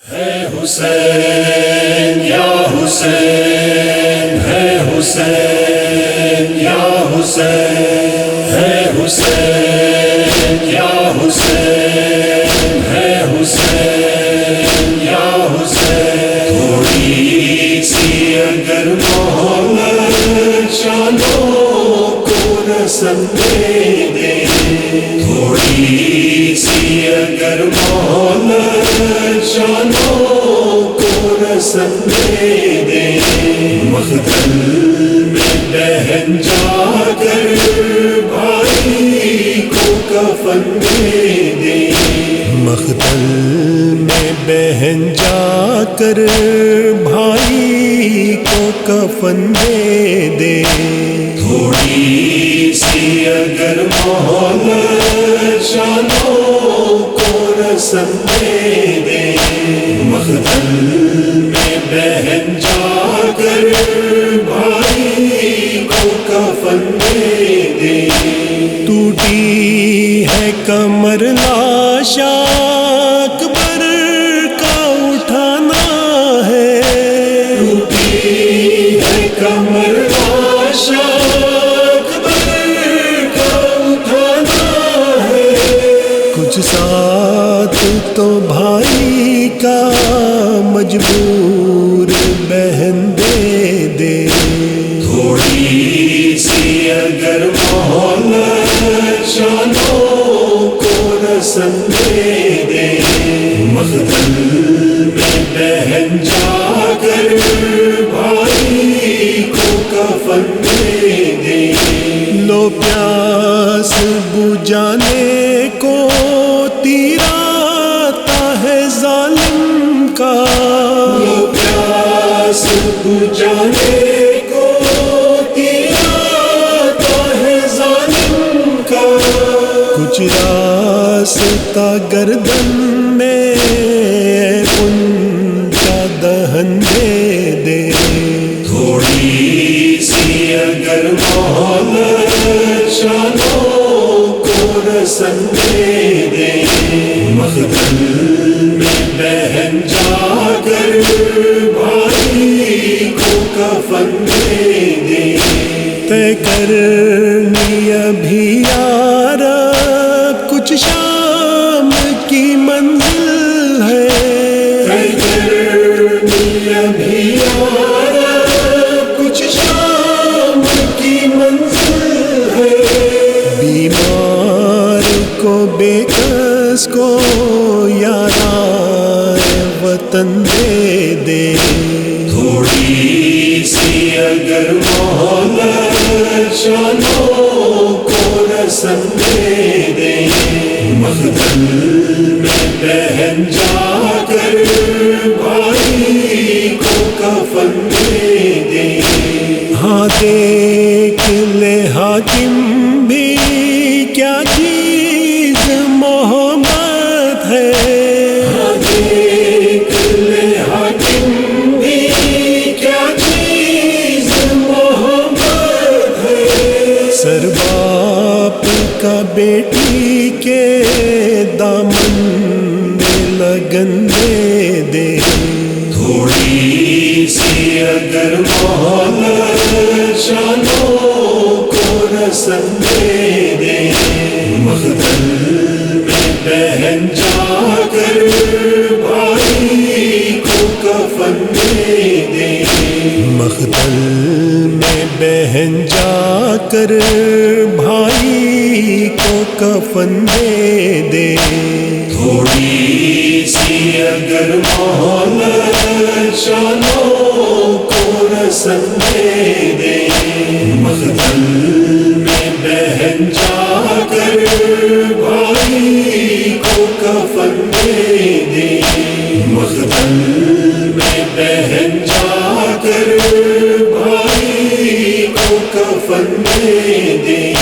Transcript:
ہے حسین یا حسین، ہے حسین یا حسین، ہے حسین یا حسین، ہے حسین یا حسین. تھوڑی سی اگر محبت شانوں کو رسم دے دے، تھوڑی سی اگر محبت شانوں کو رسم دے دے، مقتل میں بہن جا کر بھائی کو کفن دے دے، مقتل میں بہن جا کر بھائی کو کفن دے دے. تھوڑی سی اگر محبت شانوں کو رسم دے دے، مقتل میں بہن جا کر بھائی کو کفن دے دے. ٹوٹی ہے کمر لاش اکبر کا اٹھانا ہے، ٹوٹی ہے کمر لاش اکبر کا اٹھانا ہے، کچھ ساتھ تو بھائی کا مجبور بہن دے دے. تھوڑی سی اگر محبت شانوں کو رسم دے دے، مقتل میں بہن جا کر بھائی کو کفن دے دے. لو پیاس بجھانے کو تیرا آتا ہے ظالم کا، لو پیاس بجھانے کو تیرا آتا ہے ظالم کا، کچھ راستہ گردن میں ان کا دہن دے دے. تھوڑی سی اگر محبت شانوں کو رسم دے دے، مقتل میں بہن جا کر بھائی کو کفن دے دے. طے کرنی ابھی یارب کچھ شام کی منزل ہے، طے کرنی ابھی یارب کچھ شام کی منزل ہے، بیمار کو بے کس کو یاران وطن دے دے. تھوڑی سی اگر محبت شانوں کو رسم دے دے، مقتل میں بہن جا کر بھائی کو کفن دے دے. ہاں دیکھ لے حاکم بھی کیا چیز محبت ہے، دیکھ لے حاکم بھی کیا چیز محبت ہے، سر باپ کا بیٹی کے دامن میں لگن دے دے. تھوڑی سی اگر محبت شانوں کو رسم دے دے، مقتل میں بہن جا کر بھائی کو کفن دے دے. مقتل میں بہن جا کر بھائی کو کفن دے دے. تھوڑی سی اگر محبت شانوں کو رسم دے دے، مقتل میں بہن جا کر بھائی کو کفن دے دے، مقتل میں بہن جا کر بھائی کو کفن دے دے.